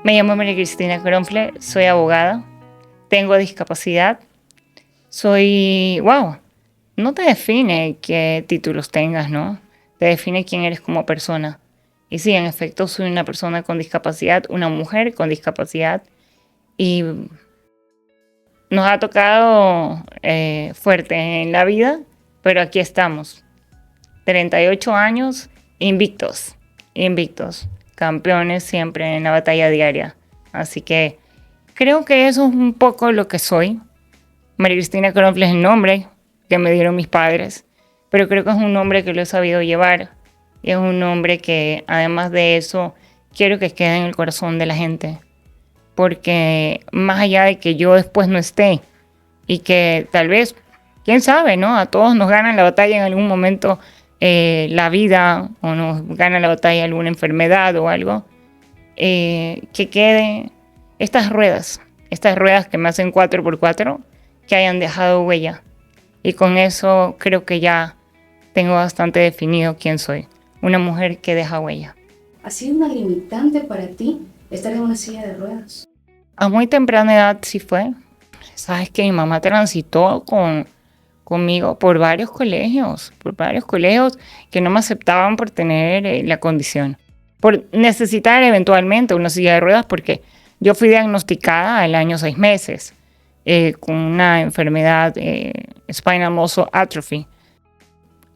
Me llamo María Cristina Cronfle, soy abogada, tengo discapacidad, wow, no te define qué títulos tengas, ¿no? Te define quién eres como persona. Y sí, en efecto, soy una persona con discapacidad, una mujer con discapacidad, y nos ha tocado fuerte en la vida, pero aquí estamos. 38 años, invictos, campeones siempre en la batalla diaria. Así que creo que eso es un poco lo que soy. María Cristina Cronfle es el nombre que me dieron mis padres, pero creo que es un nombre que lo he sabido llevar y es un nombre que, además de eso, quiero que quede en el corazón de la gente, porque más allá de que yo después no esté y que tal vez, quién sabe, ¿no? A todos nos ganan la batalla en algún momento, la vida, o nos gana la batalla alguna enfermedad o algo, que quede estas ruedas que me hacen 4x4, que hayan dejado huella. Y con eso creo que ya tengo bastante definido quién soy. Una mujer que deja huella. ¿Ha sido una limitante para ti estar en una silla de ruedas? A muy temprana edad sí fue. Sabes que mi mamá transitó conmigo por varios colegios que no me aceptaban por tener la condición, por necesitar eventualmente una silla de ruedas, porque yo fui diagnosticada al año 6 meses con una enfermedad, spinal muscle atrophy,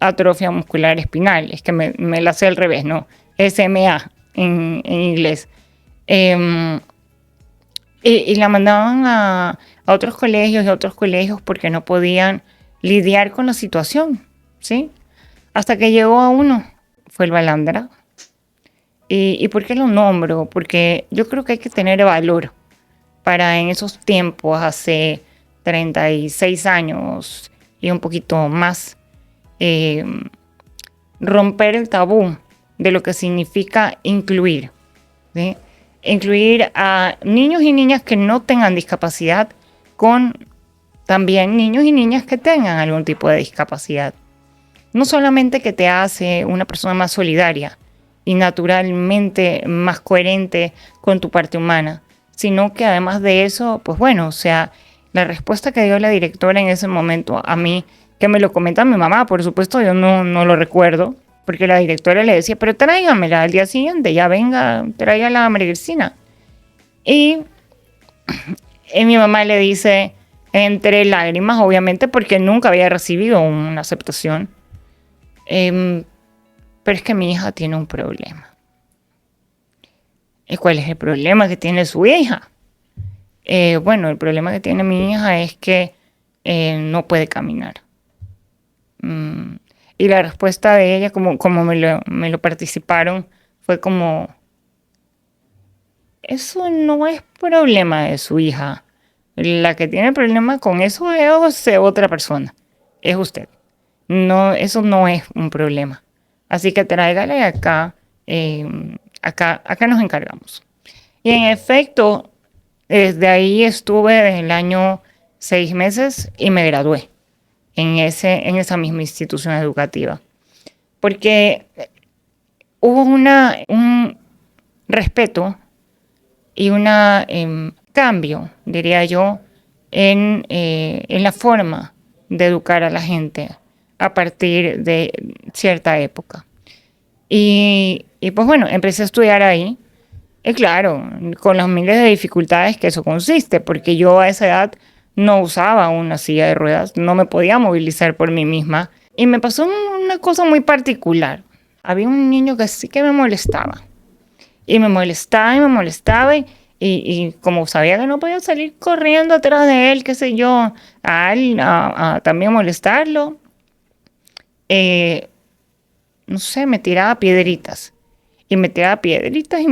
atrofia muscular espinal. Es que me la sé al revés, ¿no? SMA en inglés. Y la mandaban a otros colegios porque no podían lidiar con la situación, ¿sí? Hasta que llegó a uno, fue el Balandra. ¿Y por qué lo nombro? Porque yo creo que hay que tener valor para en esos tiempos, hace 36 años y un poquito más, romper el tabú de lo que significa incluir, ¿sí? Incluir a niños y niñas que no tengan discapacidad con también niños y niñas que tengan algún tipo de discapacidad. No solamente que te hace una persona más solidaria y naturalmente más coherente con tu parte humana, sino que además de eso, pues bueno, o sea, la respuesta que dio la directora en ese momento a mí, que me lo comenta mi mamá, por supuesto yo no lo recuerdo, porque la directora le decía, pero tráigamela al día siguiente, ya venga, tráigala a María Cristina. Y mi mamá le dice, entre lágrimas, obviamente, porque nunca había recibido una aceptación, pero es que mi hija tiene un problema. ¿Y cuál es el problema que tiene su hija? Bueno, el problema que tiene mi hija es que no puede caminar. Y la respuesta de ella, como me lo participaron, fue como, eso no es problema de su hija. La que tiene problema con eso es otra persona, es usted. No, eso no es un problema. Así que tráigale acá, acá nos encargamos. Y en efecto, desde ahí estuve desde el año 6 meses y me gradué en esa misma institución educativa. Porque hubo un respeto y un cambio, diría yo, en la forma de educar a la gente a partir de cierta época. Y pues bueno, empecé a estudiar ahí. Y claro, con las miles de dificultades que eso consiste, porque yo a esa edad no usaba una silla de ruedas, no me podía movilizar por mí misma. Y me pasó una cosa muy particular. Había un niño que sí que me molestaba. Y me molestaba y como sabía que no podía salir corriendo atrás de él, qué sé yo, a también molestarlo, no sé, me tiraba piedritas. Y me tiraba piedritas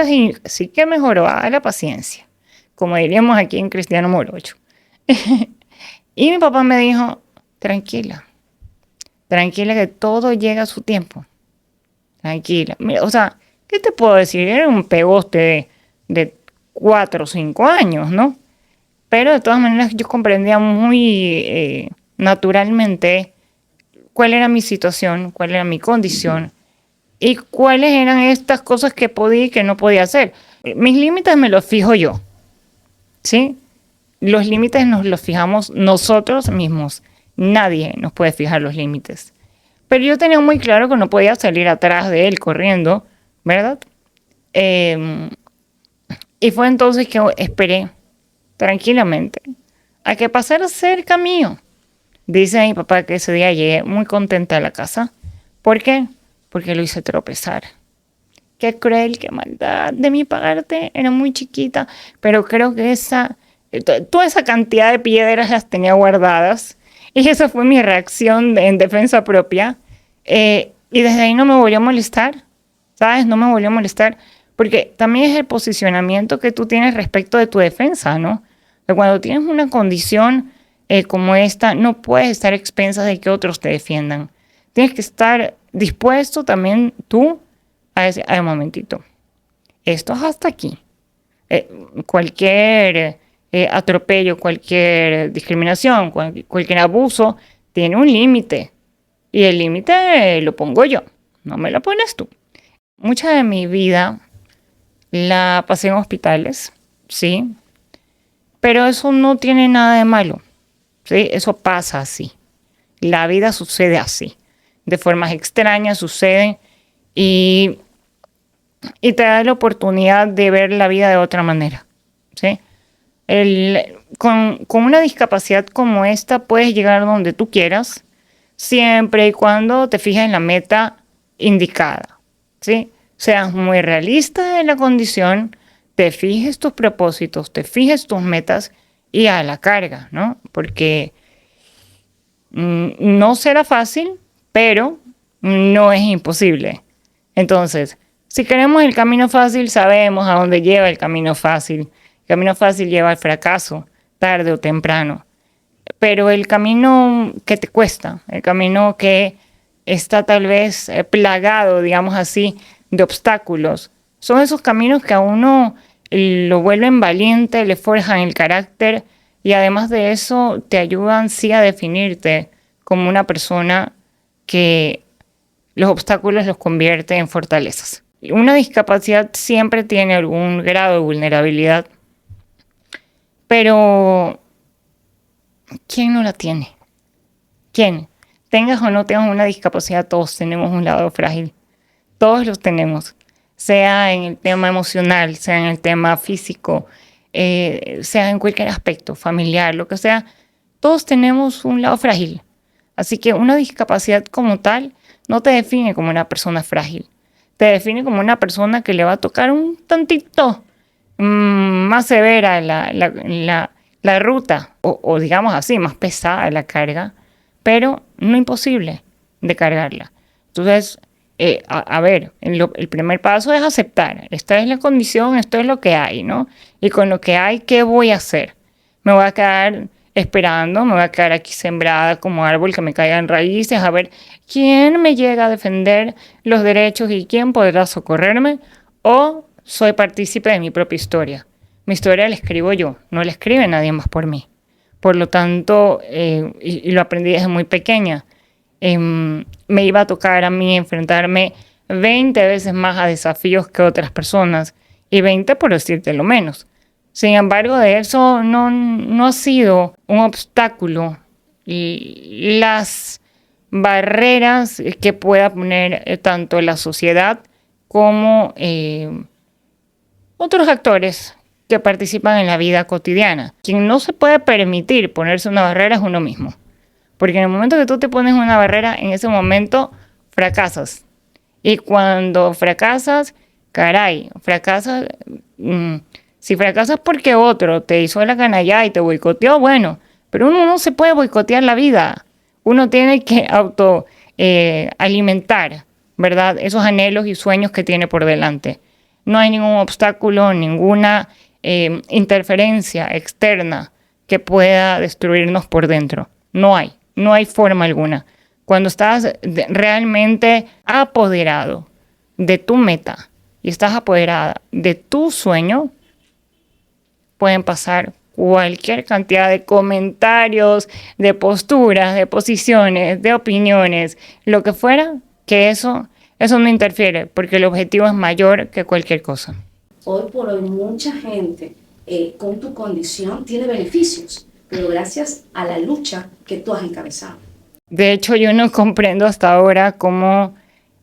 y sí que mejoró la paciencia, como diríamos aquí en Cristiano Morocho. Y mi papá me dijo, tranquila que todo llega a su tiempo. Tranquila. Mira, o sea, ¿qué te puedo decir? Era un pegoste de 4 o 5 años, ¿no? Pero de todas maneras yo comprendía muy naturalmente cuál era mi situación, cuál era mi condición y cuáles eran estas cosas que podía y que no podía hacer. Mis límites me los fijo yo, ¿sí? Los límites nos los fijamos nosotros mismos. Nadie nos puede fijar los límites. Pero yo tenía muy claro que no podía salir atrás de él corriendo, ¿verdad? Y fue entonces que esperé tranquilamente a que pasara cerca mío. Dice mi papá que ese día llegué muy contenta a la casa. ¿Por qué? Porque lo hice tropezar. Qué cruel, qué maldad de mi parte. Era muy chiquita, pero creo que toda esa cantidad de piedras las tenía guardadas. Y esa fue mi reacción en defensa propia. Y desde ahí no me volvió a molestar, ¿sabes? No me volvió a molestar. Porque también es el posicionamiento que tú tienes respecto de tu defensa, ¿no? Que cuando tienes una condición como esta, no puedes estar a expensas de que otros te defiendan. Tienes que estar dispuesto también tú a decir, ay, un momentito, esto es hasta aquí. Cualquier atropello, cualquier discriminación, cualquier abuso tiene un límite. Y el límite lo pongo yo, no me lo pones tú. Mucha de mi vida la pasé en hospitales, sí, pero eso no tiene nada de malo, ¿sí? Eso pasa así. La vida sucede así. De formas extrañas suceden y te da la oportunidad de ver la vida de otra manera, ¿sí? Con una discapacidad como esta puedes llegar donde tú quieras, siempre y cuando te fijes en la meta indicada, ¿sí? Seas muy realista en la condición, te fijes tus propósitos, te fijes tus metas y a la carga, ¿no? Porque no será fácil, pero no es imposible. Entonces, si queremos el camino fácil, sabemos a dónde lleva el camino fácil. El camino fácil lleva al fracaso, tarde o temprano. Pero el camino que te cuesta, el camino que está tal vez plagado, digamos así, de obstáculos, son esos caminos que a uno lo vuelven valiente, le forjan el carácter y además de eso te ayudan sí a definirte como una persona que los obstáculos los convierte en fortalezas. Una discapacidad siempre tiene algún grado de vulnerabilidad, pero ¿quién no la tiene? ¿Quién? Tengas o no tengas una discapacidad, todos tenemos un lado frágil. Todos los tenemos, sea en el tema emocional, sea en el tema físico, sea en cualquier aspecto, familiar, lo que sea. Todos tenemos un lado frágil. Así que una discapacidad como tal no te define como una persona frágil. Te define como una persona que le va a tocar un tantito más severa la ruta, o digamos así, más pesada la carga, pero no imposible de cargarla. Entonces, a ver, el primer paso es aceptar. Esta es la condición, esto es lo que hay, ¿no? Y con lo que hay, ¿qué voy a hacer? Me voy a quedar esperando, me voy a quedar aquí sembrada como árbol que me caigan raíces, a ver quién me llega a defender los derechos y quién podrá socorrerme, o soy partícipe de mi propia historia. Mi historia la escribo yo, no la escribe nadie más por mí. Por lo tanto, y lo aprendí desde muy pequeña, me iba a tocar a mí enfrentarme 20 veces más a desafíos que otras personas, y 20 por decirte lo menos. Sin embargo, de eso no ha sido un obstáculo las barreras que pueda poner tanto la sociedad como otros actores que participan en la vida cotidiana. Quien no se puede permitir ponerse una barrera es uno mismo. Porque en el momento que tú te pones una barrera, en ese momento fracasas. Y cuando fracasas, caray, fracasas. Si fracasas porque otro te hizo la canalla y te boicoteó, bueno, pero uno no se puede boicotear la vida. Uno tiene que alimentar, ¿verdad? Esos anhelos y sueños que tiene por delante. No hay ningún obstáculo, ninguna interferencia externa que pueda destruirnos por dentro. No hay forma alguna. Cuando estás realmente apoderado de tu meta y estás apoderada de tu sueño, pueden pasar cualquier cantidad de comentarios, de posturas, de posiciones, de opiniones, lo que fuera, que eso no interfiere, porque el objetivo es mayor que cualquier cosa. Hoy por hoy mucha gente con tu condición tiene beneficios, pero gracias a la lucha que tú has encabezado. De hecho, yo no comprendo hasta ahora cómo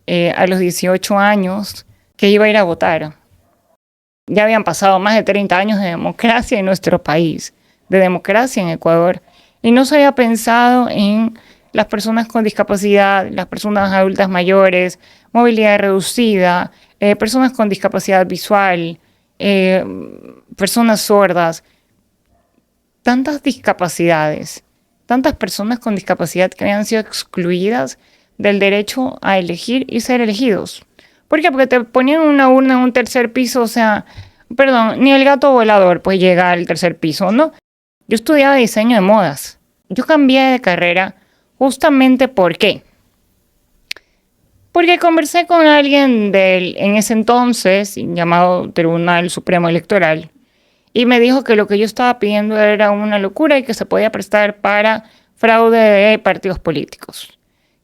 a los 18 años que iba a ir a votar. Ya habían pasado más de 30 años de democracia en nuestro país, de democracia en Ecuador, y no se había pensado en las personas con discapacidad, las personas adultas mayores, movilidad reducida, personas con discapacidad visual, eh, personas sordas, tantas discapacidades, tantas personas con discapacidad que habían sido excluidas del derecho a elegir y ser elegidos. ¿Por qué? Porque te ponían una urna en un tercer piso, o sea, perdón, ni el gato volador pues llega al tercer piso, ¿no? Yo estudiaba diseño de modas. Yo cambié de carrera justamente ¿por qué? Porque conversé con alguien del, en ese entonces, llamado Tribunal Supremo Electoral, y me dijo que lo que yo estaba pidiendo era una locura y que se podía prestar para fraude de partidos políticos.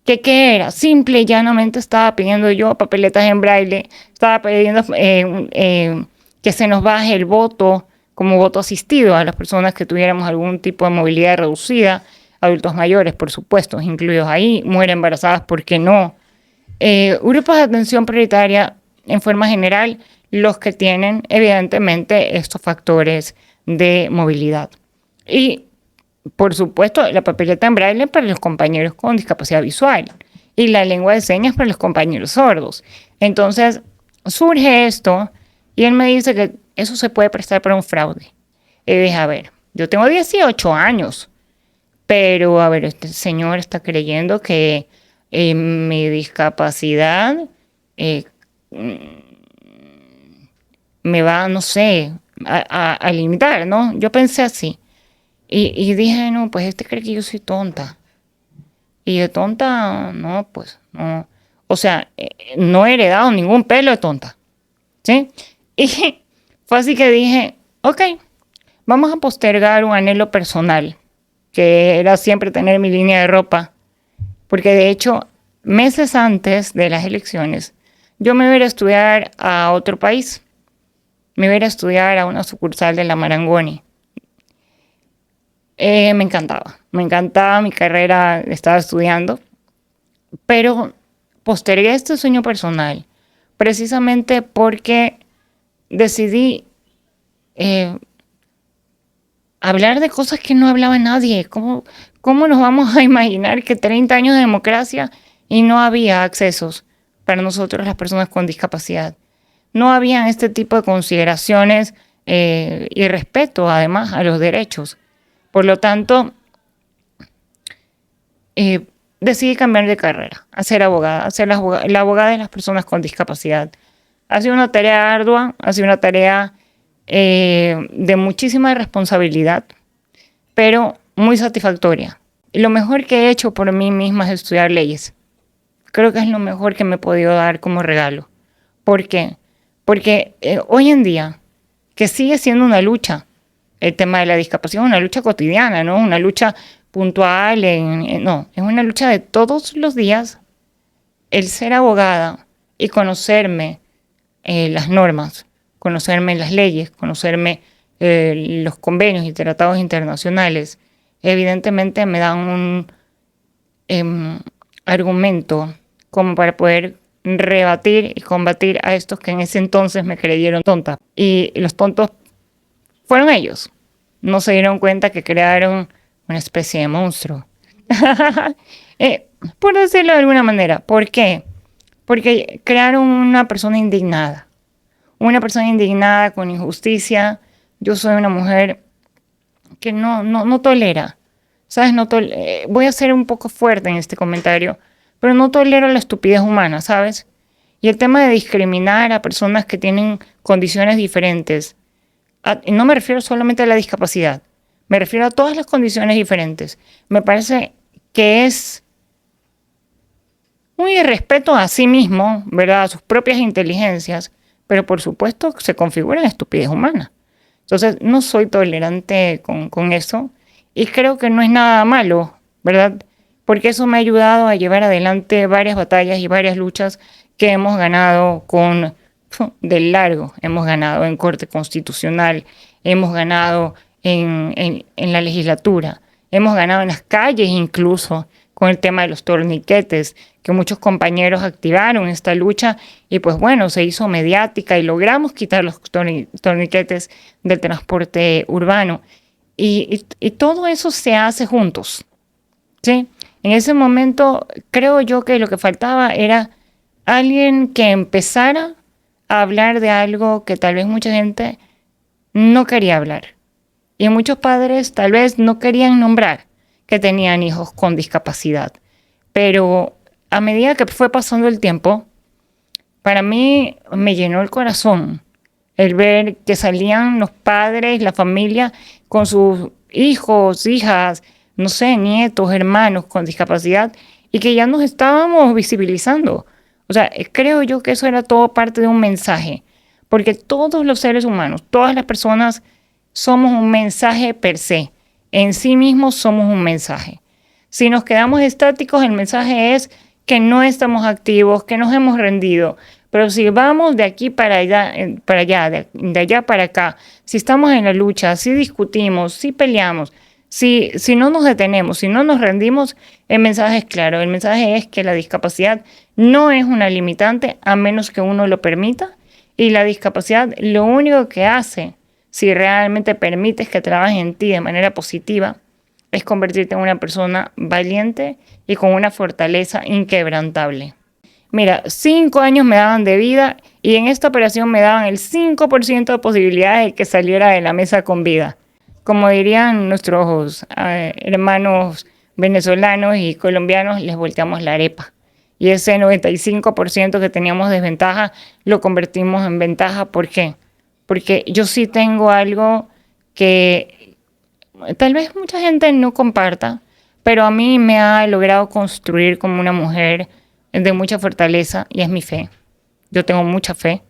¿Qué era? Simple y llanamente estaba pidiendo yo papeletas en braille, estaba pidiendo que se nos baje el voto como voto asistido a las personas que tuviéramos algún tipo de movilidad reducida, adultos mayores, por supuesto, incluidos ahí, mujeres embarazadas, ¿por qué no? Grupos de atención prioritaria, en forma general, los que tienen evidentemente estos factores de movilidad. Y, por supuesto, la papeleta en braille para los compañeros con discapacidad visual y la lengua de señas para los compañeros sordos. Entonces, surge esto y él me dice que eso se puede prestar para un fraude. Y dije, a ver, yo tengo 18 años, pero, a ver, este señor está creyendo que mi discapacidad eh, me va, no sé, a limitar, ¿no? Yo pensé así. Y dije, no, pues este cree que yo soy tonta. Y de tonta, no, pues, no. O sea, no he heredado ningún pelo de tonta, ¿sí? Y fue así que dije, ok, vamos a postergar un anhelo personal, que era siempre tener mi línea de ropa. Porque de hecho, meses antes de las elecciones, yo me iba a ir a estudiar a otro país. Me iba a ir a estudiar a una sucursal de la Marangoni. Me encantaba mi carrera, estaba estudiando, pero postergué este sueño personal precisamente porque decidí eh, hablar de cosas que no hablaba nadie. ¿Cómo nos vamos a imaginar que 30 años de democracia y no había accesos para nosotros las personas con discapacidad? No había este tipo de consideraciones y respeto además a los derechos. Por lo tanto, decidí cambiar de carrera, a ser abogada, a ser la abogada de las personas con discapacidad. Ha sido una tarea ardua, ha sido una tarea de muchísima responsabilidad, pero muy satisfactoria. Y lo mejor que he hecho por mí misma es estudiar leyes. Creo que es lo mejor que me he podido dar como regalo. ¿Por qué? Porque hoy en día, que sigue siendo una lucha, el tema de la discapacidad es una lucha cotidiana, ¿no? Una lucha puntual, no, es una lucha de todos los días. El ser abogada y conocerme las normas, conocerme las leyes, conocerme los convenios y tratados internacionales, evidentemente me dan un argumento como para poder rebatir y combatir a estos que en ese entonces me creyeron tonta. Y los tontos fueron ellos. No se dieron cuenta que crearon una especie de monstruo. Por decirlo de alguna manera. ¿Por qué? Porque crearon una persona indignada. Una persona indignada con injusticia. Yo soy una mujer que no tolera. ¿Sabes? Voy a ser un poco fuerte en este comentario, pero no tolero la estupidez humana, ¿sabes? Y el tema de discriminar a personas que tienen condiciones diferentes, no me refiero solamente a la discapacidad, me refiero a todas las condiciones diferentes. Me parece que es un irrespeto a sí mismo, ¿verdad? A sus propias inteligencias, pero por supuesto se configura en estupidez humana. Entonces, no soy tolerante con eso y creo que no es nada malo, ¿verdad? Porque eso me ha ayudado a llevar adelante varias batallas y varias luchas que hemos ganado con de largo hemos ganado en Corte Constitucional, hemos ganado en la legislatura, hemos ganado en las calles incluso con el tema de los torniquetes, que muchos compañeros activaron esta lucha y pues bueno, se hizo mediática y logramos quitar los torniquetes del transporte urbano. Y todo eso se hace juntos, ¿sí? En ese momento creo yo que lo que faltaba era alguien que empezara a hablar de algo que tal vez mucha gente no quería hablar. Y muchos padres tal vez no querían nombrar que tenían hijos con discapacidad. Pero a medida que fue pasando el tiempo, para mí me llenó el corazón el ver que salían los padres, la familia, con sus hijos, hijas, no sé, nietos, hermanos con discapacidad y que ya nos estábamos visibilizando. O sea, creo yo que eso era todo parte de un mensaje, porque todos los seres humanos, todas las personas somos un mensaje per se. En sí mismos somos un mensaje. Si nos quedamos estáticos, el mensaje es que no estamos activos, que nos hemos rendido. Pero si vamos de aquí para allá, de allá para acá, si estamos en la lucha, si discutimos, si peleamos, si no nos detenemos, si no nos rendimos, el mensaje es claro. El mensaje es que la discapacidad no es una limitante a menos que uno lo permita. Y la discapacidad lo único que hace, si realmente permites que trabajes en ti de manera positiva, es convertirte en una persona valiente y con una fortaleza inquebrantable. Mira, 5 años me daban de vida y en esta operación me daban el 5% de posibilidades de que saliera de la mesa con vida. Como dirían nuestros hermanos venezolanos y colombianos, les volteamos la arepa. Y ese 95% que teníamos desventaja lo convertimos en ventaja. ¿Por qué? Porque yo sí tengo algo que tal vez mucha gente no comparta, pero a mí me ha logrado construir como una mujer de mucha fortaleza y es mi fe. Yo tengo mucha fe.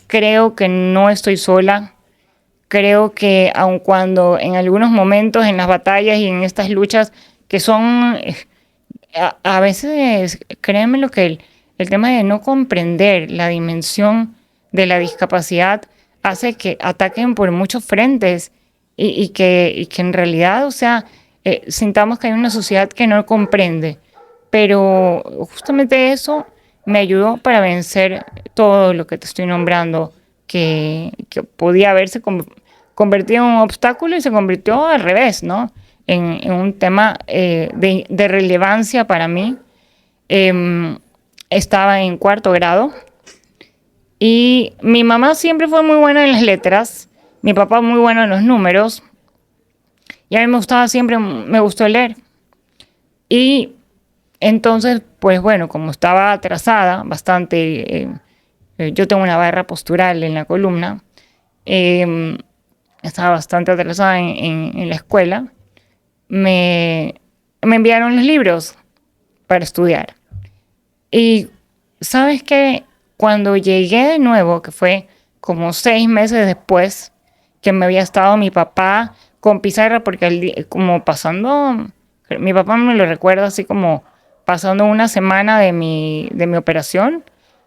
Creo que no estoy sola. Creo que aun cuando en algunos momentos en las batallas y en estas luchas que son, a veces, créanme lo que el tema de no comprender la dimensión de la discapacidad hace que ataquen por muchos frentes y que en realidad, o sea, sintamos que hay una sociedad que no comprende. Pero justamente eso me ayudó para vencer todo lo que te estoy nombrando, que podía haberse convertido en un obstáculo y se convirtió al revés, ¿no? En un tema de relevancia para mí. Estaba en 4º grado y mi mamá siempre fue muy buena en las letras, mi papá muy bueno en los números y a mí me gustaba siempre, me gustó leer. Y entonces, pues bueno, como estaba atrasada bastante, yo tengo una barra postural en la columna, estaba bastante atrasada en la escuela, me enviaron los libros para estudiar. Y sabes que cuando llegué de nuevo, que fue como 6 meses después que me había estado mi papá con pizarra, porque como pasando, mi papá me lo recuerda así como pasando una semana de mi operación,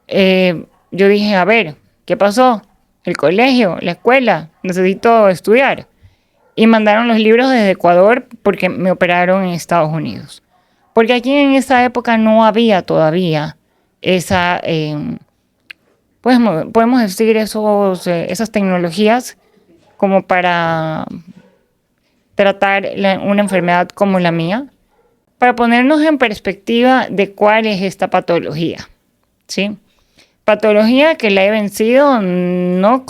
yo dije, a ver, ¿qué pasó? El colegio, la escuela, necesito estudiar. Y mandaron los libros desde Ecuador porque me operaron en Estados Unidos. Porque aquí en esa época no había todavía esa, pues podemos decir esas tecnologías como para tratar una enfermedad como la mía, para ponernos en perspectiva de cuál es esta patología, ¿sí? Patología que la he vencido no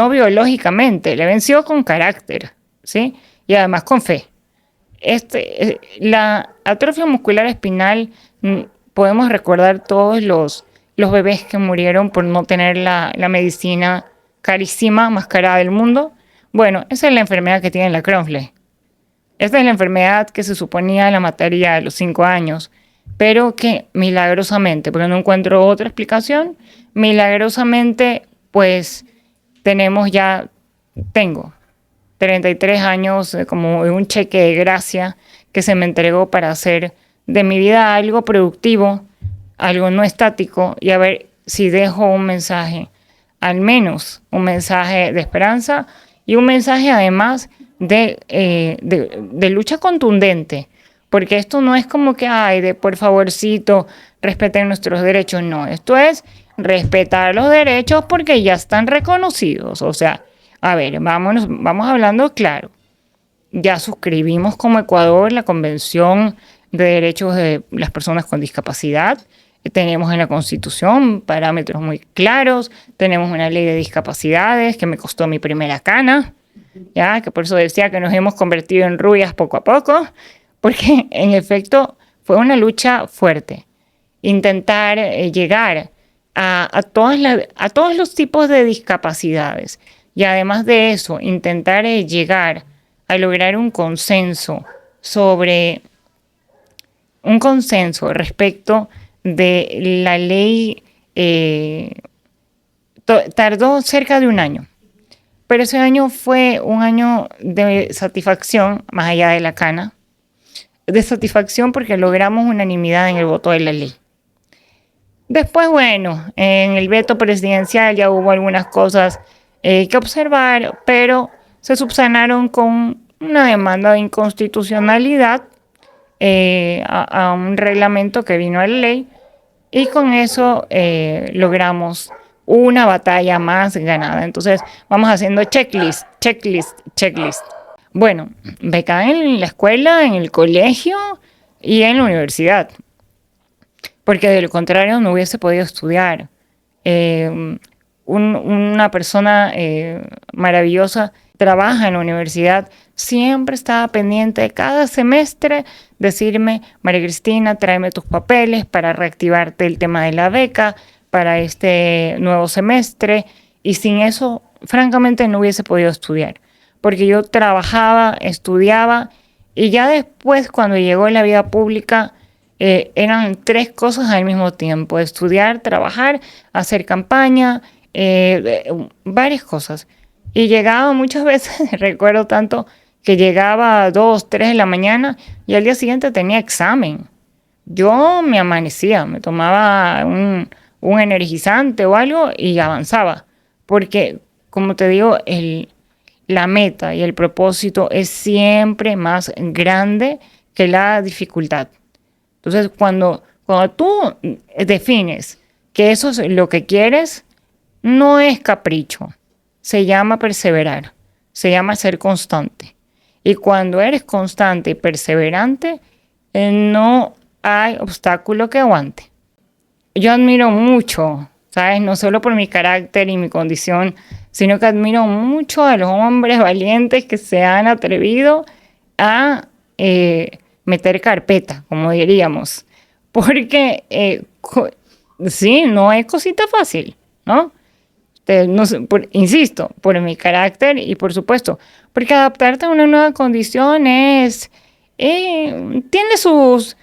biológicamente, la he vencido con carácter, ¿sí? Y además con fe. La atrofia muscular espinal, podemos recordar todos los bebés que murieron por no tener la medicina carísima, más cara del mundo. Bueno, esa es la enfermedad que tiene la Creutzfeldt. Esta es la enfermedad que se suponía la mataría a los 5 años, pero que milagrosamente, porque no encuentro otra explicación, milagrosamente, pues tengo 33 años como un cheque de gracia que se me entregó para hacer de mi vida algo productivo, algo no estático y a ver si dejo un mensaje, al menos un mensaje de esperanza y un mensaje además de lucha contundente, porque esto no es como que, ay, de por favorcito, respeten nuestros derechos, no, esto es respetar los derechos porque ya están reconocidos, o sea, a ver, vamos hablando claro, ya suscribimos como Ecuador la Convención de Derechos de las Personas con Discapacidad. Tenemos en la Constitución parámetros muy claros. Tenemos una ley de discapacidades que me costó mi primera cana, ya que por eso decía que nos hemos convertido en rubias poco a poco, porque en efecto fue una lucha fuerte. Intentar llegar a todos los tipos de discapacidades y además de eso, intentar llegar a lograr un consenso respecto de la ley, tardó cerca de un año, pero ese año fue un año de satisfacción, más allá de la cana, de satisfacción porque logramos unanimidad en el voto de la ley. Después, bueno, en el veto presidencial ya hubo algunas cosas que observar, pero se subsanaron con una demanda de inconstitucionalidad a un reglamento que vino a la ley y con eso logramos una batalla más ganada. Entonces vamos haciendo checklist. Bueno, becada en la escuela, en el colegio y en la universidad, porque de lo contrario no hubiese podido estudiar. Una persona maravillosa trabaja en la universidad, siempre estaba pendiente de cada semestre decirme, María Cristina, tráeme tus papeles para reactivarte el tema de la beca para este nuevo semestre, y sin eso, francamente, no hubiese podido estudiar, porque yo trabajaba, estudiaba, y ya después, cuando llegó la vida pública, eran 3 cosas al mismo tiempo: estudiar, trabajar, hacer campaña, varias cosas. Y llegaba muchas veces, recuerdo tanto, que llegaba a 2, 3 de la mañana y al día siguiente tenía examen. Yo me amanecía, me tomaba un energizante o algo y avanzaba. Porque, como te digo, la meta y el propósito es siempre más grande que la dificultad. Entonces, cuando tú defines que eso es lo que quieres, no es capricho, se llama perseverar, se llama ser constante. Y cuando eres constante y perseverante, no hay obstáculo que aguante. Yo admiro mucho, ¿sabes? No solo por mi carácter y mi condición, sino que admiro mucho a los hombres valientes que se han atrevido a meter carpeta, como diríamos. Porque, sí, no es cosita fácil, ¿no? No sé, insisto, por mi carácter y por supuesto, porque adaptarte a una nueva condición tiene sus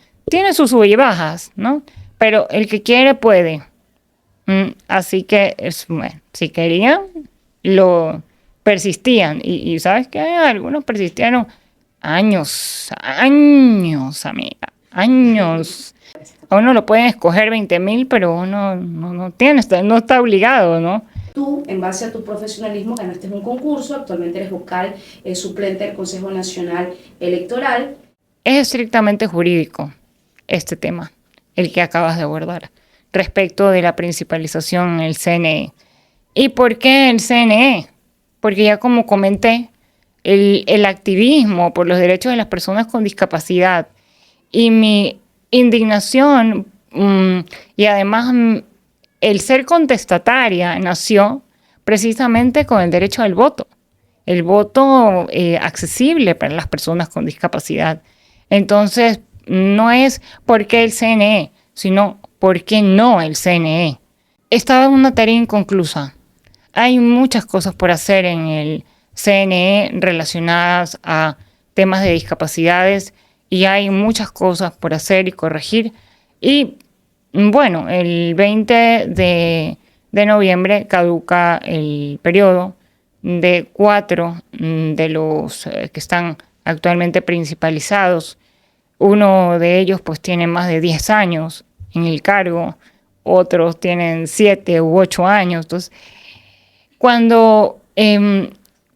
sub y bajas, ¿no? Pero el que quiere puede. Así que, bueno, si querían, lo persistían. Y sabes que algunos persistieron años, amiga, años. A uno lo pueden escoger 20,000, pero uno no está obligado, ¿no? Tú, en base a tu profesionalismo, ganaste un concurso, actualmente eres vocal suplente del Consejo Nacional Electoral. Es estrictamente jurídico este tema, el que acabas de abordar, respecto de la principalización en el CNE. ¿Y por qué el CNE? Porque ya como comenté, el activismo por los derechos de las personas con discapacidad y mi indignación y además el ser contestataria nació precisamente con el derecho al voto, el voto accesible para las personas con discapacidad. Entonces, no es por qué el CNE, sino por qué no el CNE. Estaba una tarea inconclusa. Hay muchas cosas por hacer en el CNE relacionadas a temas de discapacidades y hay muchas cosas por hacer y corregir. Y bueno, el 20 de noviembre caduca el periodo de 4 de los que están actualmente principalizados. Uno de ellos pues tiene más de 10 años en el cargo, otros tienen 7 u 8 años. Entonces, cuando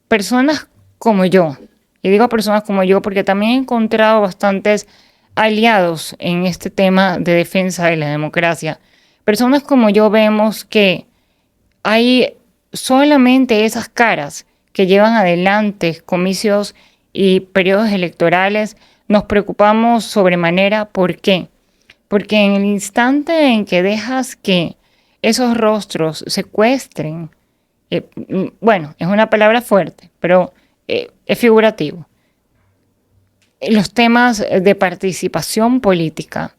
personas como yo, y digo personas como yo porque también he encontrado bastantes aliados en este tema de defensa de la democracia, personas como yo vemos que hay solamente esas caras que llevan adelante comicios y periodos electorales, nos preocupamos sobremanera. ¿Por qué? Porque en el instante en que dejas que esos rostros secuestren, bueno, es una palabra fuerte, pero es figurativo, los temas de participación política,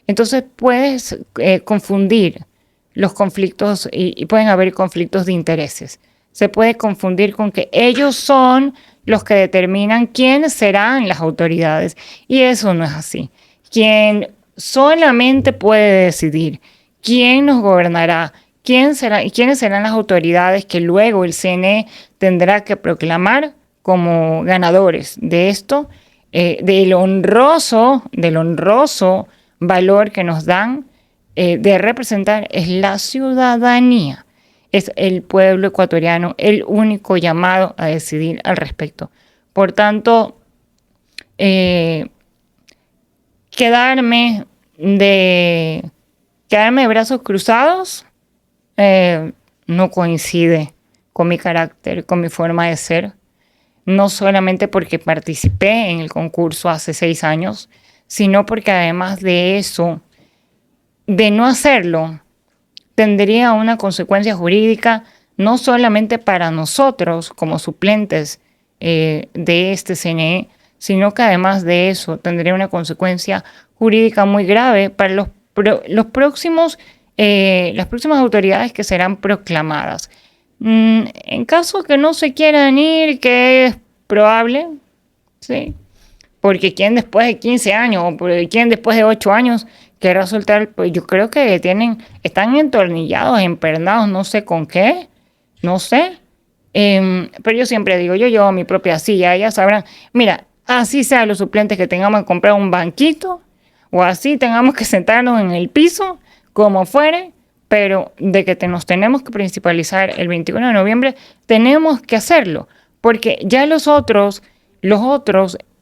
entonces puedes confundir los conflictos y pueden haber conflictos de intereses. Se puede confundir con que ellos son los que determinan quiénes serán las autoridades y eso no es así. Quien solamente puede decidir quién nos gobernará, quiénes serán las autoridades que luego el CNE tendrá que proclamar como ganadores de esto, del honroso valor que nos dan de representar, es la ciudadanía. Es el pueblo ecuatoriano el único llamado a decidir al respecto. Por tanto, quedarme de brazos cruzados no coincide con mi carácter, con mi forma de ser. No solamente porque participé en el concurso hace 6 años, sino porque además de eso, de no hacerlo, tendría una consecuencia jurídica no solamente para nosotros como suplentes de este CNE, sino que además de eso tendría una consecuencia jurídica muy grave para las próximas autoridades que serán proclamadas. En caso que no se quieran ir, que es probable, ¿sí? Porque quien después de 15 años o quien después de 8 años querrá soltar, pues yo creo que están entornillados, empernados, no sé con qué, no sé. Pero yo siempre digo, yo llevo mi propia silla, ya sabrán. Mira, así sean los suplentes que tengamos que comprar un banquito o así tengamos que sentarnos en el piso, como fuere, pero de que nos tenemos que principalizar el 21 de noviembre, tenemos que hacerlo, porque ya los otros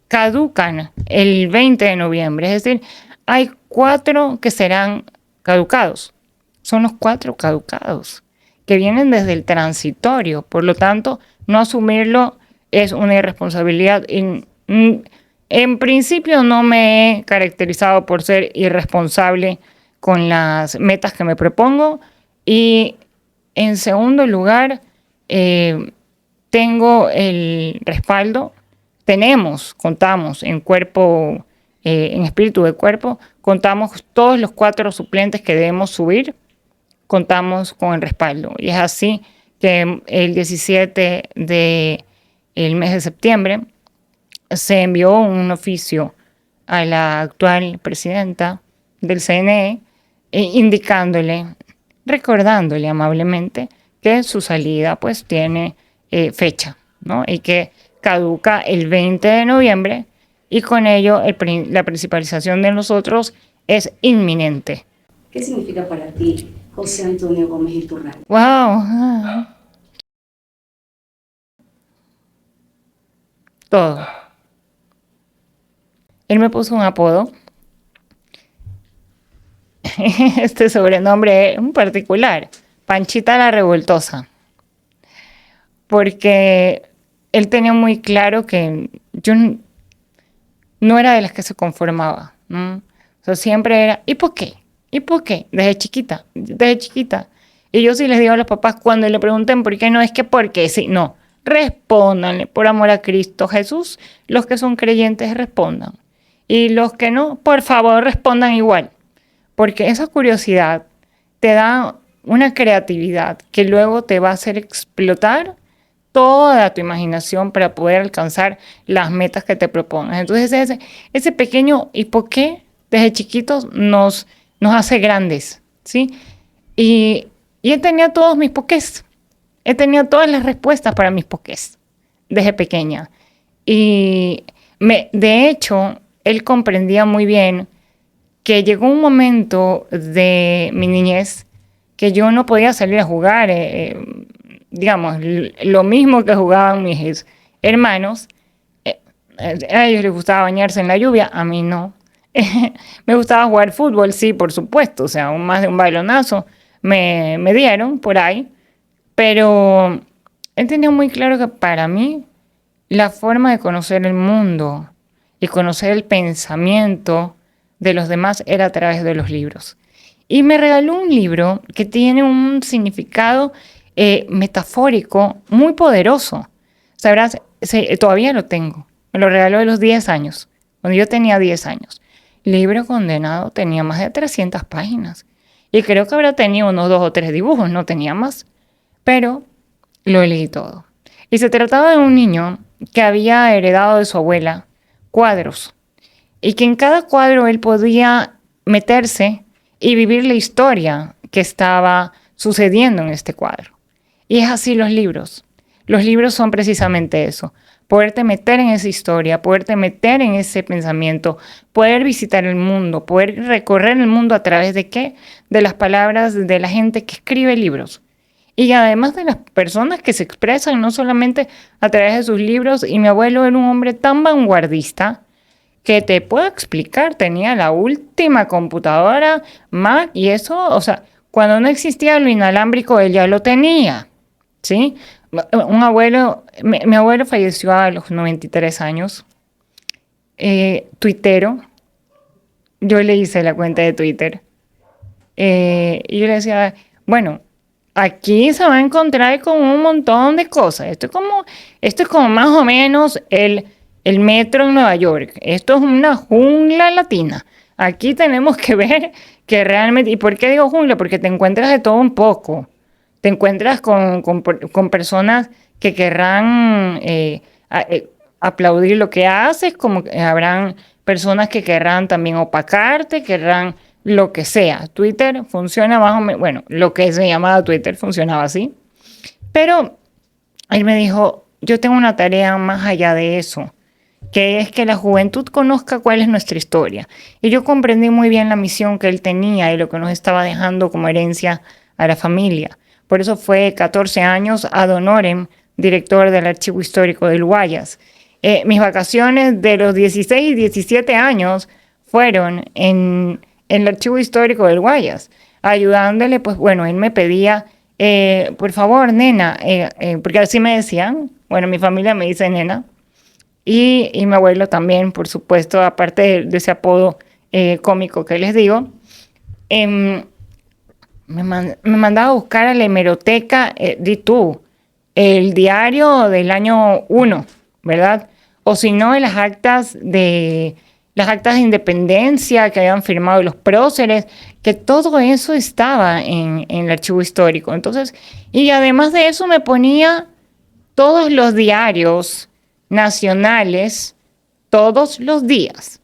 caducan el 20 de noviembre, es decir, hay 4 que serán caducados, son los 4 caducados, que vienen desde el transitorio, por lo tanto, no asumirlo es una irresponsabilidad. En principio no me he caracterizado por ser irresponsable con las metas que me propongo y en segundo lugar tengo el respaldo, contamos en cuerpo, en espíritu de cuerpo, contamos todos los 4 suplentes que debemos subir, contamos con el respaldo y es así que el 17 del mes de septiembre se envió un oficio a la actual presidenta del CNE recordándole amablemente que su salida pues tiene fecha, ¿no? Y que caduca el 20 de noviembre y con ello la principalización de nosotros es inminente. ¿Qué significa para ti José Antonio Gómez Iturralde? ¡Wow! Todo. Él me puso un apodo. Este sobrenombre es un particular, Panchita la Revoltosa, porque él tenía muy claro que yo no era de las que se conformaba, ¿no? O sea, siempre era, ¿y por qué? ¿Y por qué? Desde chiquita. Y yo sí les digo a los papás cuando le pregunten por qué, no es que porque sí, no. Respóndanle, por amor a Cristo Jesús, los que son creyentes respondan. Y los que no, por favor, respondan igual. Porque esa curiosidad te da una creatividad que luego te va a hacer explotar toda tu imaginación para poder alcanzar las metas que te propongas. Entonces ese pequeño ¿y por qué? Desde chiquitos nos hace grandes, ¿sí? Y él tenía todos mis porqués. Él tenía todas las respuestas para mis porqués desde pequeña. Y de hecho, él comprendía muy bien que llegó un momento de mi niñez que yo no podía salir a jugar, digamos, lo mismo que jugaban mis hermanos. A ellos les gustaba bañarse en la lluvia, a mí no. Me gustaba jugar fútbol, sí, por supuesto, o sea, más de un balonazo me dieron por ahí, pero he tenido muy claro que para mí la forma de conocer el mundo y conocer el pensamiento de los demás era a través de los libros. Y me regaló un libro que tiene un significado metafórico muy poderoso. Sabrás, todavía lo tengo. Me lo regaló a los 10 años, cuando yo tenía 10 años. Libro condenado tenía más de 300 páginas. Y creo que habrá tenido unos 2 o 3 dibujos, no tenía más. Pero lo leí todo. Y se trataba de un niño que había heredado de su abuela cuadros. Y que en cada cuadro él podía meterse y vivir la historia que estaba sucediendo en este cuadro. Y es así los libros. Los libros son precisamente eso. Poderte meter en esa historia, poderte meter en ese pensamiento, poder visitar el mundo, poder recorrer el mundo a través de ¿qué? De las palabras de la gente que escribe libros. Y además de las personas que se expresan no solamente a través de sus libros. Y mi abuelo era un hombre tan vanguardista que te puedo explicar, tenía la última computadora Mac y eso, o sea, cuando no existía lo inalámbrico, él ya lo tenía, ¿sí? Mi abuelo falleció a los 93 años, tuitero, yo le hice la cuenta de Twitter, y yo le decía, bueno, aquí se va a encontrar con un montón de cosas, esto es como más o menos el metro en Nueva York. Esto es una jungla latina. Aquí tenemos que ver que realmente... ¿Y por qué digo jungla? Porque te encuentras de todo un poco. Te encuentras con personas que querrán aplaudir lo que haces, como habrán personas que querrán también opacarte, querrán lo que sea. Twitter funciona más o menos... Bueno, lo que se llamaba Twitter funcionaba así. Pero él me dijo, yo tengo una tarea más allá de eso, que es que la juventud conozca cuál es nuestra historia. Y yo comprendí muy bien la misión que él tenía y lo que nos estaba dejando como herencia a la familia. Por eso fue 14 años ad honorem director del Archivo Histórico del Guayas. Mis vacaciones de los 16 y 17 años fueron en el Archivo Histórico del Guayas, ayudándole, pues bueno, él me pedía, por favor, nena, porque así me decían, bueno, mi familia me dice nena, y mi abuelo también, por supuesto, aparte de ese apodo cómico que les digo, me mandaba a buscar a la hemeroteca, di tú, el diario del año 1, ¿verdad? O si no, las actas de independencia que habían firmado los próceres, que todo eso estaba en el archivo histórico. Entonces, y además de eso me ponía todos los diarios nacionales todos los días.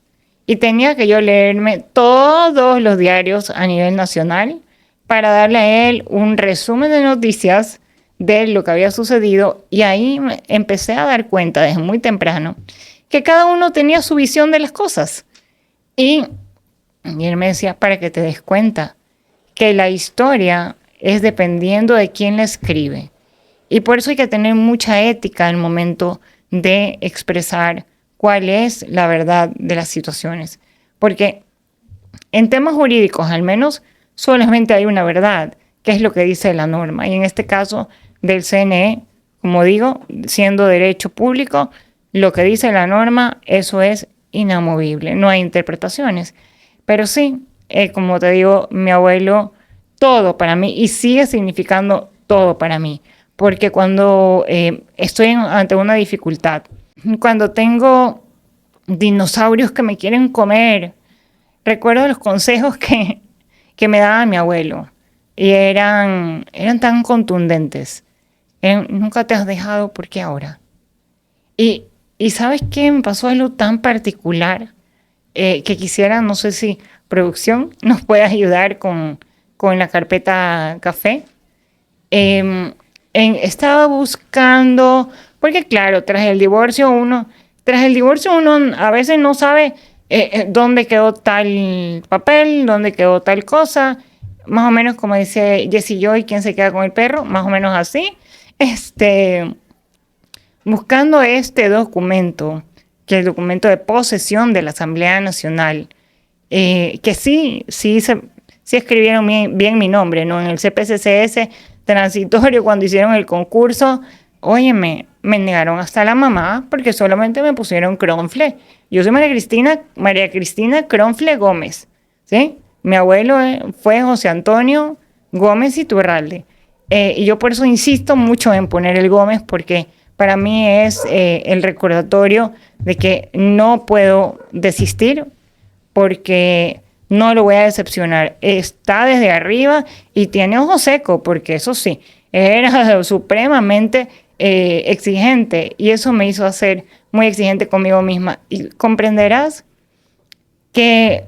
Y tenía que yo leerme todos los diarios a nivel nacional para darle a él un resumen de noticias de lo que había sucedido. Y ahí me empecé a dar cuenta desde muy temprano que cada uno tenía su visión de las cosas. Y él me decía, para que te des cuenta que la historia es dependiendo de quién la escribe. Y por eso hay que tener mucha ética en el momento de expresar cuál es la verdad de las situaciones. Porque en temas jurídicos, al menos, solamente hay una verdad, que es lo que dice la norma. Y en este caso del CNE, como digo, siendo derecho público, lo que dice la norma, eso es inamovible, no hay interpretaciones. Pero sí, como te digo, mi abuelo, todo para mí, y sigue significando todo para mí. Porque cuando estoy ante una dificultad, cuando tengo dinosaurios que me quieren comer, recuerdo los consejos que me daba mi abuelo. Y eran tan contundentes. Nunca te has dejado, ¿por qué ahora? Y ¿sabes qué? Me pasó algo tan particular que quisiera, no sé si producción nos puede ayudar con la carpeta café. Estaba buscando, porque claro, tras el divorcio uno a veces no sabe ¿Dónde quedó tal papel? ¿Dónde quedó tal cosa? Más o menos como dice Jessie Joy, ¿quién se queda con el perro? Más o menos así. Este, buscando este documento, que es el documento de posesión de la Asamblea Nacional, que sí escribieron bien mi nombre, ¿no? En el CPCCS transitorio, cuando hicieron el concurso, óyeme, me negaron hasta la mamá porque solamente me pusieron Cronfle. Yo soy María Cristina Cronfle Gómez, ¿sí? Mi abuelo fue José Antonio Gómez Iturralde. Y yo por eso insisto mucho en poner el Gómez, porque para mí es el recordatorio de que no puedo desistir, porque no lo voy a decepcionar. Está desde arriba y tiene ojo seco, porque eso sí, era supremamente exigente, y eso me hizo ser muy exigente conmigo misma. Y comprenderás que,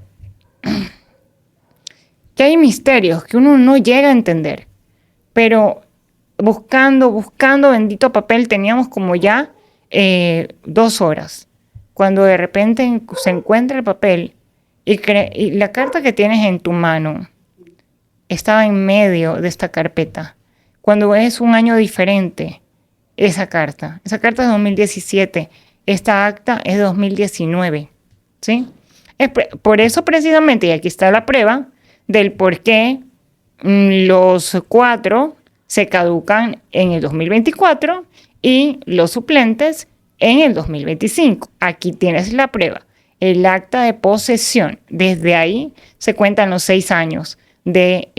que hay misterios que uno no llega a entender, pero buscando bendito papel, teníamos como ya 2 horas, cuando de repente se encuentra el papel y la carta que tienes en tu mano estaba en medio de esta carpeta. Cuando es un año diferente, esa carta es 2017, esta acta es 2019, ¿sí? Por eso precisamente, y aquí está la prueba del por qué los 4 se caducan en el 2024 y los suplentes en el 2025. Aquí tienes la prueba, el acta de posesión. Desde ahí se cuentan los 6 años de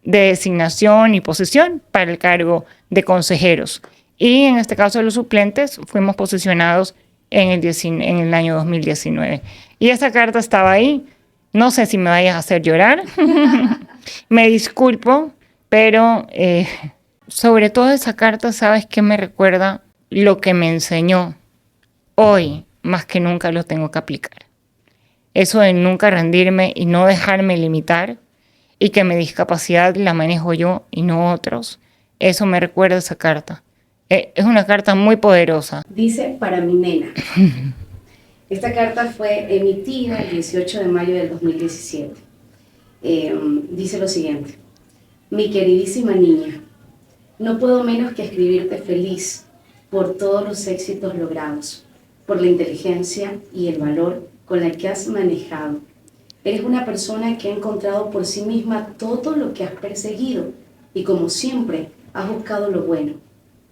designación y posesión para el cargo de consejeros. Y en este caso de los suplentes fuimos posesionados en el año 2019. Y esa carta estaba ahí. No sé si me vayas a hacer llorar. Me disculpo, pero sobre todo esa carta, ¿sabes qué me recuerda? Lo que me enseñó. Hoy, más que nunca, lo tengo que aplicar. Eso de nunca rendirme y no dejarme limitar, y que mi discapacidad la manejo yo y no otros, eso me recuerda esa carta. Es una carta muy poderosa. Dice: para mi nena. Esta carta fue emitida el 18 de mayo del 2017. Dice lo siguiente: mi queridísima niña, no puedo menos que escribirte feliz por todos los éxitos logrados, por la inteligencia y el valor con la que has manejado. Eres una persona que ha encontrado por sí misma todo lo que has perseguido y, como siempre, has buscado lo bueno.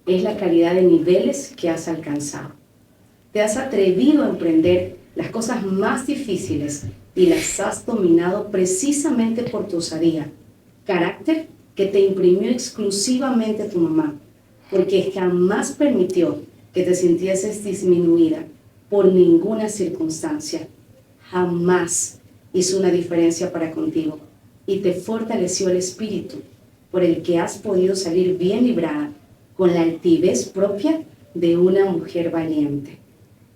Es la calidad de niveles que has alcanzado. Te has atrevido a emprender las cosas más difíciles y las has dominado precisamente por tu osadía, carácter que te imprimió exclusivamente tu mamá, porque jamás permitió que te sintieses disminuida por ninguna circunstancia. Jamás hizo una diferencia para contigo y te fortaleció el espíritu, por el que has podido salir bien librada, con la altivez propia de una mujer valiente.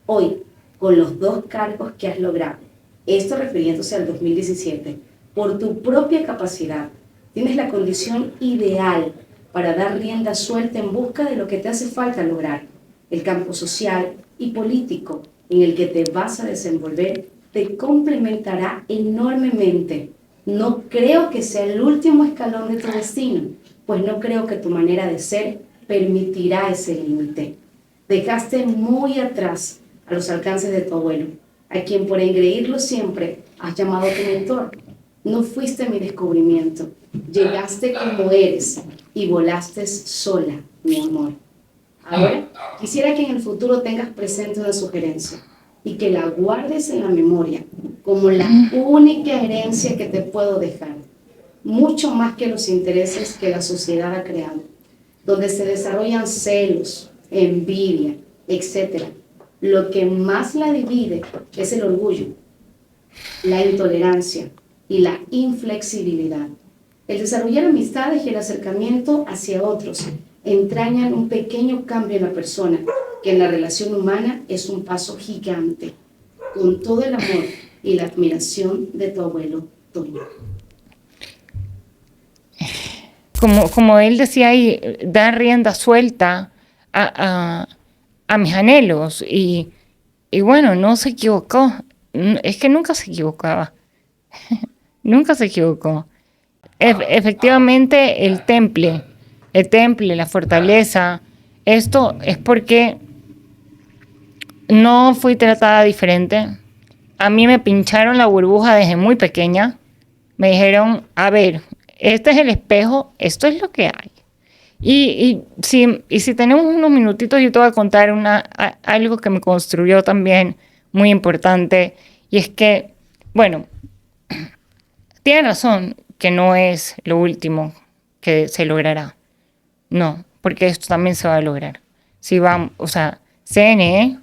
Hoy, con los 2 cargos que has logrado, esto refiriéndose al 2017, por tu propia capacidad, tienes la condición ideal para dar rienda suelta en busca de lo que te hace falta lograr. El campo social y político en el que te vas a desenvolver te complementará enormemente. No creo que sea el último escalón de tu destino, pues no creo que tu manera de ser permitirá ese límite. Dejaste muy atrás a los alcances de tu abuelo, a quien por engreírlo siempre has llamado tu mentor. No fuiste mi descubrimiento, llegaste como eres y volaste sola, mi amor. Ahora, quisiera que en el futuro tengas presente una sugerencia y que la guardes en la memoria como la única herencia que te puedo dejar, mucho más que los intereses que la sociedad ha creado, donde se desarrollan celos, envidia, etc. Lo que más la divide es el orgullo, la intolerancia y la inflexibilidad. El desarrollar amistades y el acercamiento hacia otros entrañan un pequeño cambio en la persona, que en la relación humana es un paso gigante, con todo el amor y la admiración de tu abuelo Toño. Como él decía ahí, dar rienda suelta a mis anhelos, y bueno, no se equivocó. es que nunca se equivocaba, nunca se equivocó. Efectivamente, el temple, la fortaleza, esto es porque no fui tratada diferente. A mí me pincharon la burbuja desde muy pequeña. Me dijeron, a ver, este es el espejo, esto es lo que hay. Y si tenemos unos minutitos, yo te voy a contar algo que me construyó también muy importante. Y es que, bueno, tiene razón que no es lo último que se logrará. No, porque esto también se va a lograr. Si vamos, o sea, CNE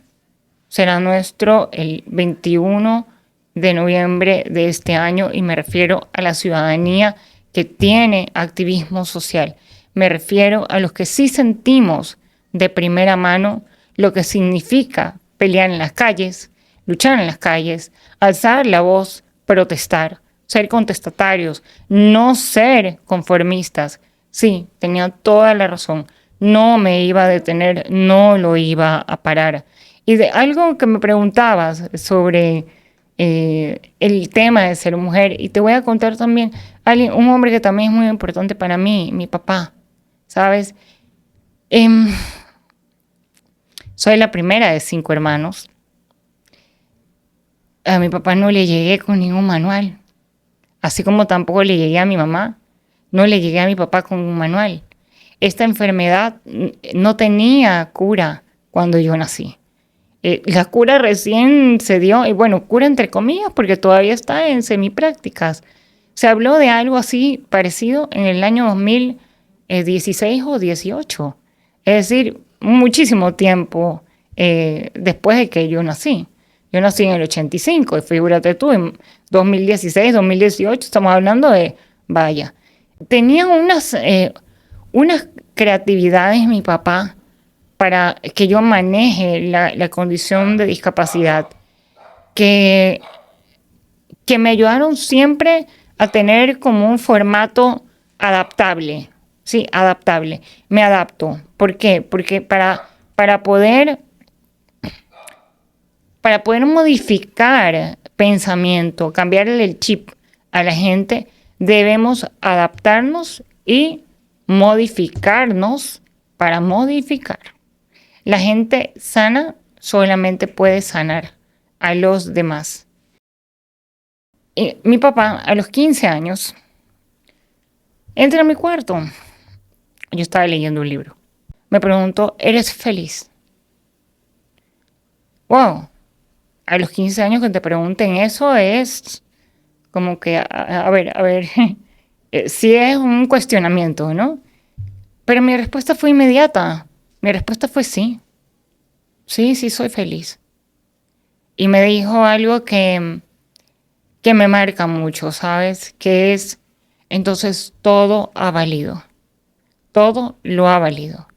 será nuestro el 21 de noviembre de este año y me refiero a la ciudadanía que tiene activismo social. Me refiero a los que sí sentimos de primera mano lo que significa pelear en las calles, luchar en las calles, alzar la voz, protestar, ser contestatarios, no ser conformistas. Sí, tenía toda la razón. No me iba a detener, no lo iba a parar. Y de algo que me preguntabas sobre el tema de ser mujer, y te voy a contar también un hombre que también es muy importante para mí, mi papá, ¿sabes? Soy la primera de 5 hermanos. A mi papá no le llegué con ningún manual, así como tampoco le llegué a mi mamá, no le llegué a mi papá con un manual. Esta enfermedad no tenía cura cuando yo nací. La cura recién se dio, y bueno, cura entre comillas, porque todavía está en semiprácticas. Se habló de algo así parecido en el año 2016 o 18. Es decir, muchísimo tiempo después de que yo nací. Yo nací en el 85, y figúrate tú, en 2016, 2018, estamos hablando de, vaya, tenía unas creatividades mi papá para que yo maneje la condición de discapacidad, que, que me ayudaron siempre a tener como un formato adaptable. Sí, adaptable. Me adapto. ¿Por qué? Porque para poder modificar pensamiento, cambiarle el chip a la gente, debemos adaptarnos y modificarnos para modificar. La gente sana solamente puede sanar a los demás. Mi papá, a los 15 años, entra a mi cuarto. Yo estaba leyendo un libro. Me preguntó, ¿eres feliz? Wow, a los 15 años que te pregunten eso es como que, a ver, sí es un cuestionamiento, ¿no? Pero mi respuesta fue inmediata. Mi respuesta fue sí. Sí, soy feliz. Y me dijo algo que me marca mucho, ¿sabes? Que es, entonces todo ha valido. Todo lo ha valido.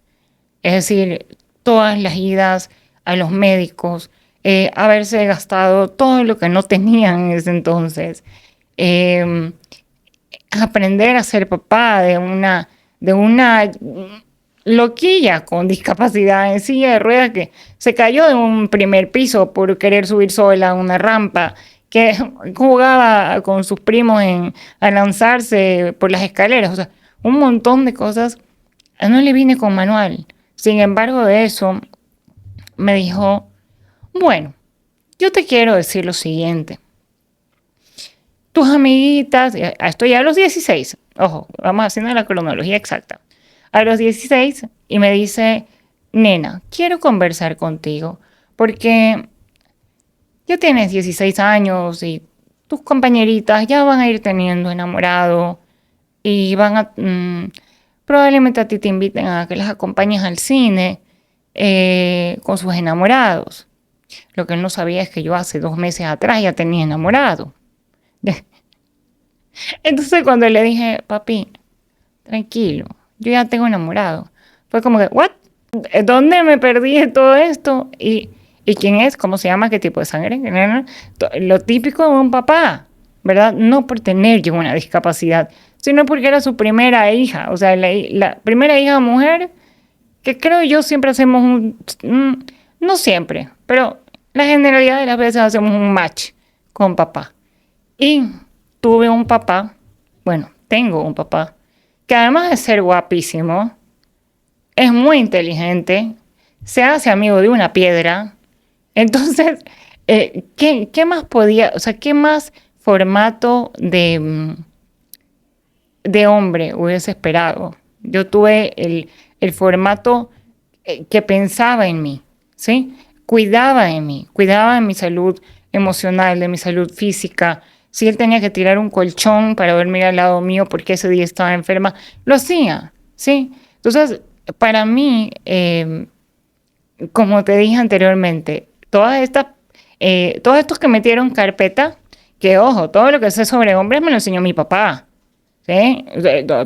Es decir, todas las idas a los médicos, haberse gastado todo lo que no tenían en ese entonces, aprender a ser papá de una loquilla con discapacidad en silla de ruedas que se cayó de un primer piso por querer subir sola a una rampa, que jugaba con sus primos a lanzarse por las escaleras, o sea, un montón de cosas. No le vine con manual. Sin embargo, de eso me dijo, bueno, yo te quiero decir lo siguiente. Tus amiguitas, estoy a los 16, ojo, vamos haciendo la cronología exacta. A los 16, y me dice, nena, quiero conversar contigo, porque ya tienes 16 años y tus compañeritas ya van a ir teniendo enamorado y van a, probablemente a ti te inviten a que las acompañes al cine con sus enamorados. Lo que él no sabía es que yo hace 2 meses atrás ya tenía enamorado. Entonces cuando le dije, papi, tranquilo, yo ya tengo enamorado, fue como que, ¿what? ¿Dónde me perdí de todo esto? ¿Y quién es? ¿Cómo se llama? ¿Qué tipo de sangre? Lo típico de un papá, ¿verdad? No por tener yo una discapacidad, sino porque era su primera hija, o sea, la primera hija mujer, que creo yo siempre hacemos no siempre, pero la generalidad de las veces hacemos un match con papá. Y tuve un papá, bueno, tengo un papá, que además de ser guapísimo, es muy inteligente, se hace amigo de una piedra. Entonces, ¿qué más podía, o sea, qué más formato de hombre hubiese esperado? Yo tuve el formato que pensaba en mí, ¿sí? Cuidaba de mi salud emocional, de mi salud física. Si él tenía que tirar un colchón para dormir al lado mío porque ese día estaba enferma, lo hacía, ¿sí? Entonces, para mí, como te dije anteriormente, todos estos que metieron carpeta, que ojo, todo lo que sé sobre hombres me lo enseñó mi papá, ¿sí?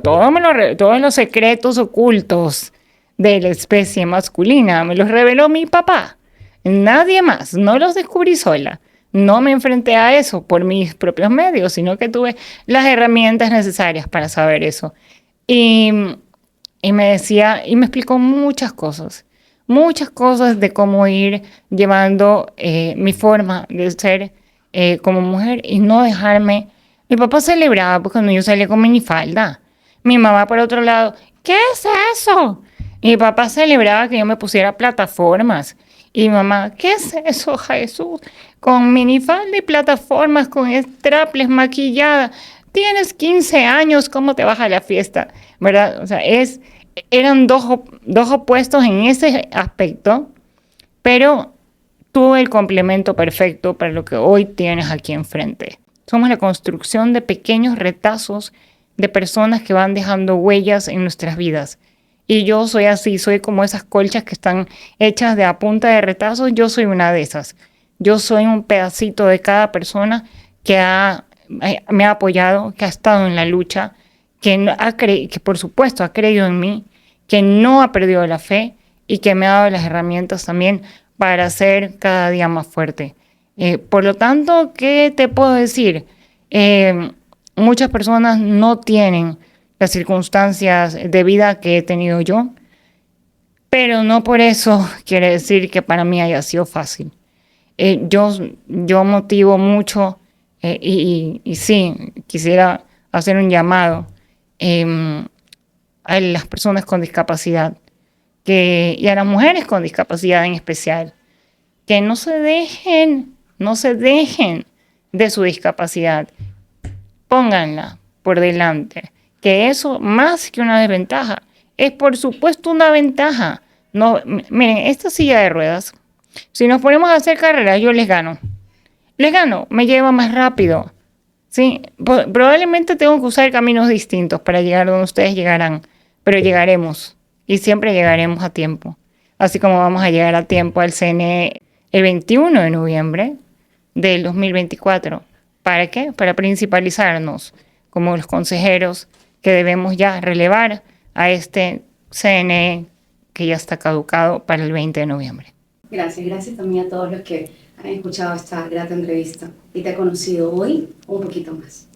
Todos los secretos ocultos de la especie masculina me los reveló mi papá. Nadie más, no los descubrí sola. No me enfrenté a eso por mis propios medios, sino que tuve las herramientas necesarias para saber eso. Y, y me decía, y me explicó muchas cosas de cómo ir llevando mi forma de ser como mujer y no dejarme. Mi papá celebraba pues, cuando yo salía con minifalda. Mi mamá, por otro lado, ¿qué es eso? Mi papá celebraba que yo me pusiera plataformas. Y mi mamá, ¿qué es eso, Jesús? Con minifalda y plataformas, con straples, maquillada. Tienes 15 años, ¿cómo te vas a la fiesta? ¿Verdad? O sea, eran dos opuestos en ese aspecto, pero tuve el complemento perfecto para lo que hoy tienes aquí enfrente. Somos la construcción de pequeños retazos de personas que van dejando huellas en nuestras vidas. Y yo soy así, soy como esas colchas que están hechas de a punta de retazos, yo soy una de esas. Yo soy un pedacito de cada persona que me ha apoyado, que ha estado en la lucha, que por supuesto ha creído en mí, que no ha perdido la fe y que me ha dado las herramientas también para ser cada día más fuerte. Por lo tanto, ¿qué te puedo decir? Muchas personas no tienen las circunstancias de vida que he tenido yo, pero no por eso quiere decir que para mí haya sido fácil. Yo motivo mucho y sí, quisiera hacer un llamado a las personas con discapacidad y a las mujeres con discapacidad en especial, que no se dejen de su discapacidad, pónganla por delante, que eso más que una desventaja, es por supuesto una ventaja. No, miren, esta silla de ruedas, si nos ponemos a hacer carreras, yo les gano, me lleva más rápido, ¿sí? Probablemente tengo que usar caminos distintos para llegar donde ustedes llegarán, pero llegaremos y siempre llegaremos a tiempo. Así como vamos a llegar a tiempo al CNE el 21 de noviembre del 2024. ¿Para qué? Para principalizarnos como los consejeros que debemos ya relevar a este CNE que ya está caducado para el 20 de noviembre. Gracias también a todos los que han escuchado esta grata entrevista y te he conocido hoy un poquito más.